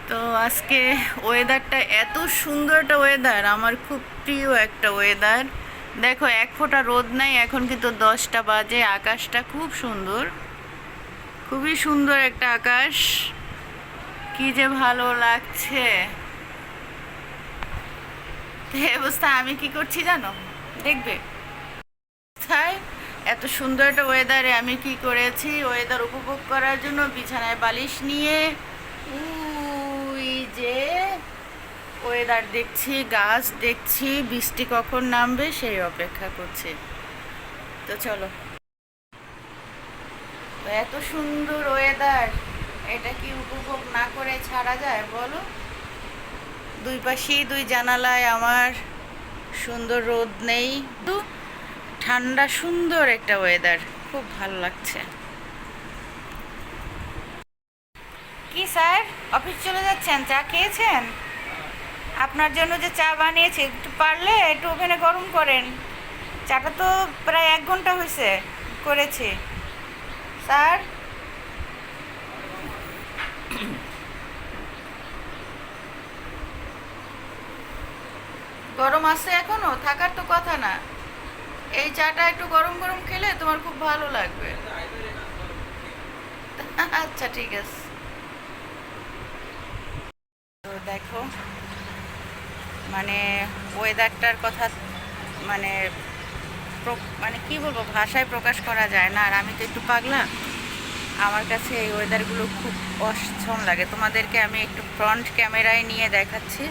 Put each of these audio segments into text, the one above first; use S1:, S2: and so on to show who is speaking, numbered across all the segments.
S1: তো আজকে ওয়েদারটা এত সুন্দর একটা ওয়েদার, আমার খুব প্রিয় একটা ওয়েদার। দেখো, এক ফোঁটা রোদ নাই, এখন কিন্তু 10টা বাজে। আকাশটা খুব সুন্দর, খুবই সুন্দর একটা আকাশ। কি যে ভালো লাগছে। তো এই অবস্থা আমি কি করছি জানো? দেখবে কোথায় এত সুন্দর একটা ওয়েদারে আমি কি করেছি, ওয়েদার উপভোগ করার জন্য বিছানায় বালিশ নিয়ে ওই যে ওয়েদার দেখছি, গাছ দেখছি, বৃষ্টি কখন নামবে সেই অপেক্ষা করছি। তো চলো, তো এত সুন্দর ওয়েদার, এটা কি উপভোগ না করে ছাড়া যায় বলো? দুই পাশেই দুই জানালায় আমার সুন্দর রোদ নেই, তো ঠান্ডা সুন্দর একটা ওয়েদার, খুব ভালো লাগছে। কি স্যার, অফিস চলে যাচ্ছেন? চা খেয়েছেন? আপনার জন্য যে চা বানিয়েছি, একটু পারলে একটু ওখানে গরম করেন। চাটা তো প্রায় 1 ঘন্টা হয়েছে করেছি। স্যার, গরম আছে এখনো? থাকার তো কথা না। এই চাটা একটু গরম গরম খেলে তোমার খুব ভালো লাগবে। আচ্ছা, ঠিক আছে। তো দেখো, মানে ওয়েদারটার কথা, মানে মানে কি বলবো, ভাষায় প্রকাশ করা যায় না। আর আমি তো একটু পাগলা, আমার কাছে এই ওয়েদারগুলো খুব অসম লাগে। তোমাদেরকে আমি একটু ফ্রন্ট ক্যামেরায় নিয়ে দেখাচ্ছি।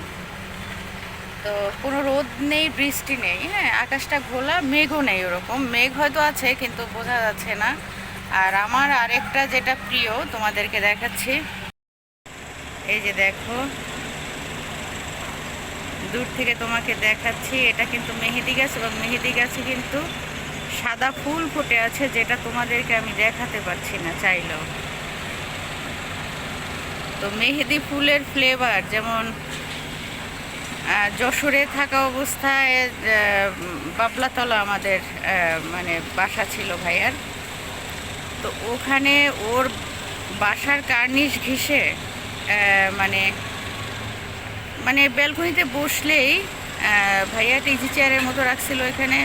S1: তো কোনো রোদ নেই, বৃষ্টি নেই, হ্যাঁ, আকাশটা ঘোলা, মেঘও নেই, ওরকম মেঘ হয়তো আছে কিন্তু বোঝা যাচ্ছে না। আর আমার আরেকটা যেটা প্রিয় তোমাদেরকে দেখাচ্ছি, এই যে দেখো, দূর থেকে তোমাকে দেখাচ্ছি, এটা কিন্তু মেহেদি গাছ, এবং মেহেদি গাছে কিন্তু সাদা ফুল ফুটে আছে, যেটা তোমাদেরকে আমি দেখাতে পারছি না চাইলেও। তো মেহেদি ফুলের ফ্লেভার যেমন যশোরে থাকা অবস্থায় বাবলাতলা আমাদের মানে বাসা ছিল ভাইয়ার। তো ওখানে ওর বাসার কার্নিশ ঘেঁষে মানে মানে ব্যালকনিতে বসলেই ভাইয়া একটা ইজি চেয়ারের মতো রাখছিল, এখানে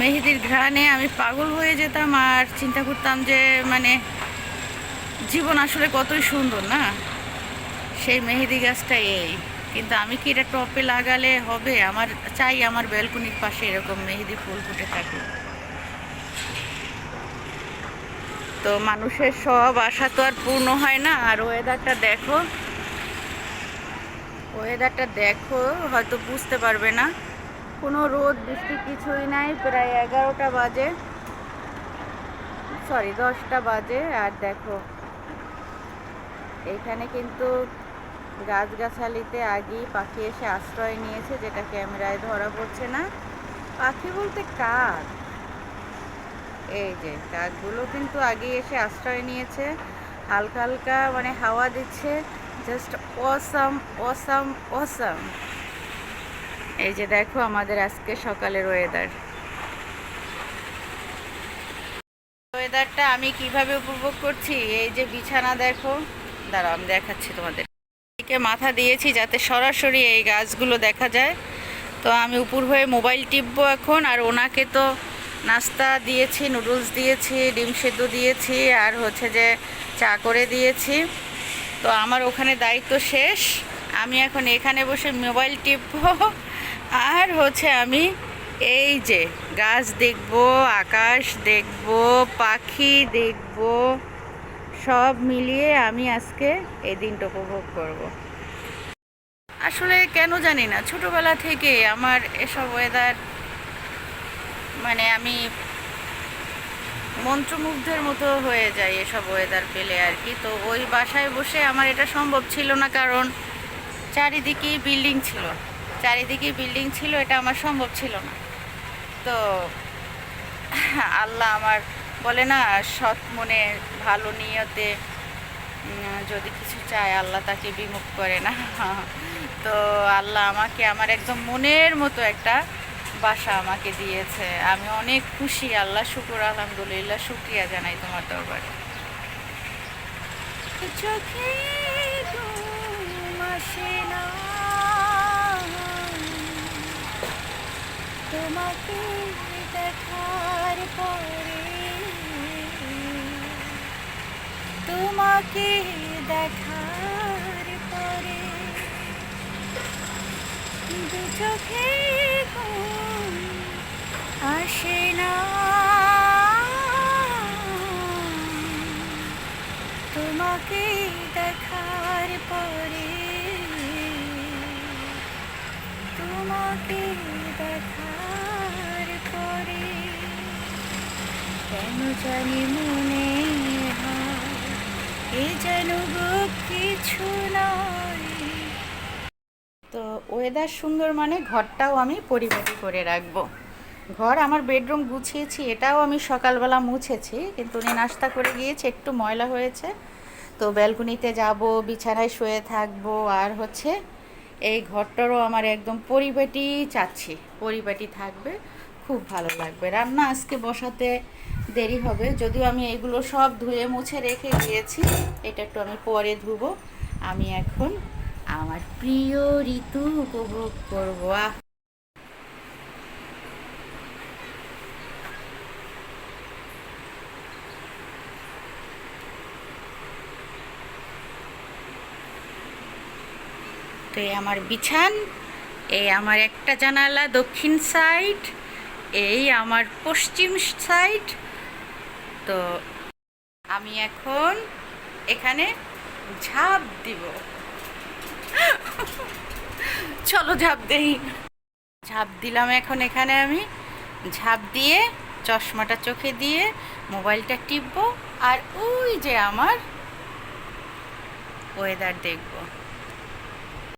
S1: মেহেদির ঘ্রাণে আমি পাগল হয়ে যেতাম। আর চিন্তা করতাম যে মানে জীবন আসলে কতই সুন্দর না। সেই মেহেদি গাছটা এই, কিন্তু আমি কি এটা টপে লাগালে হবে? আমার চাই আমার ব্যালকনির পাশে এরকম মেহেদি ফুল ফুটে থাকে। তো মানুষের সব আশা তো আর পূর্ণ হয় না। আর ওয়েদারটা দেখো, ওয়েদারটা দেখো, হয়তো বুঝতে পারবে না, কোনো রোদ বৃষ্টি কিছুই নাই। প্রায় 11টা বাজে, সরি 10টা বাজে। আর দেখো, এইখানে কিন্তু গাছগাছালিতে আগেই পাখি এসে আশ্রয় নিয়েছে, যেটা ক্যামেরায় ধরা পড়ছে না। পাখি বলতে কাক, এই যে কাকগুলো কিন্তু আগেই এসে আশ্রয় নিয়েছে, হালকা হালকা মানে হাওয়া দিচ্ছে, জাস্ট অসাম অসাম অসাম। এই যে দেখো আমাদের আজকে সকালের ওয়েদার, ওয়েদারটা আমি কিভাবে উপভোগ করছি। এই যে বিছানা দেখো, দাঁড়াও আমি দেখাচ্ছি তোমাদের। দিকে মাথা দিয়েছি যাতে সরাসরি এই গাছগুলো দেখা যায়। তো আমি উপর হয়ে মোবাইল টিপবো এখন। আর ওনাকে তো নাস্তা দিয়েছি, নুডলস দিয়েছি, ডিম সেদ্ধ দিয়েছি, আর হচ্ছে যে চা করে দিয়েছি। তো আমার ওখানে দায়িত্ব শেষ, আমি এখন এখানে বসে মোবাইল টিপবো। আর হচ্ছে আমি এই যে গাছ দেখব, আকাশ দেখব, পাখি দেখব, সব মিলিয়ে আমি আজকে এই দিনটা উপভোগ করব। আসলে কেন জানি না, ছোটবেলা থেকে আমার এসব ওয়েদার মানে আমি মন্ত্রমুগ্ধের মতো হয়ে যায় এসব ওয়েদার পেলে আর কি। তো ওই বাসায় বসে আমার এটা সম্ভব ছিল না, কারণ চারিদিকেই বিল্ডিং ছিল, চারিদিকেই বিল্ডিং ছিল, এটা আমার সম্ভব ছিল না। তো আল্লাহ আমার, বলে না, সৎ মনে ভালো নিয়তে যদি কিছু চায় আল্লাহ তাকে বিমুখ করে না। তো আল্লাহ আমাকে আমার একদম মনের মতো একটা বাসা আমাকে দিয়েছে, আমি অনেক খুশি। আল্লাহ শুকুর, আলহামদুলিল্লাহ, শুকরিয়া জানাই তোমার দরবারে। চোখে আসে না তোমাকে দেখার পরে, তোমাকে দেখার পরে দু চোখে ঘুম আসে না তোমাকে দেখার পরে, তোমাকে দেখার পরে কেন জানি মনে হয় এ যেন গো কিছু নয়। তো ওয়েদার সুন্দর মানে ঘরটাও আমি পরিপাটি করে রাখবো। ঘর আমার বেডরুম গুছিয়েছি, এটাও আমি সকালবেলা মুছেছি, কিন্তু উনি নাস্তা করে গিয়েছে, একটু ময়লা হয়েছে। তো ব্যালকনিতে যাব, বিছানায় শুয়ে থাকবো, আর হচ্ছে এই ঘরটারও আমার একদম পরিপাটি চাচ্ছি, পরিপাটি থাকবে, খুব ভালো লাগবে। রান্না আজকে বসাতে দেরি হবে, যদিও আমি এগুলো সব ধুয়ে মুছে রেখে গিয়েছি, এটা একটু আমি পরে ধুবো। আমি এখন আমার প্রিয় ঋতু উপভোগ করবো। তো এই আমার বিছান, এই আমার একটা জানালা দক্ষিণ সাইড, এই আমার পশ্চিম সাইড। তো আমি এখন এখানে ঝাঁপ দিব। চলো ঝাঁপ দেই। ঝাঁপ দিলাম এখন এখানে, আমি ঝাঁপ দিয়ে চশমাটা চোখে দিয়ে মোবাইলটা টিপবো, আর ওই যে আমার ওয়েদার দেখবো।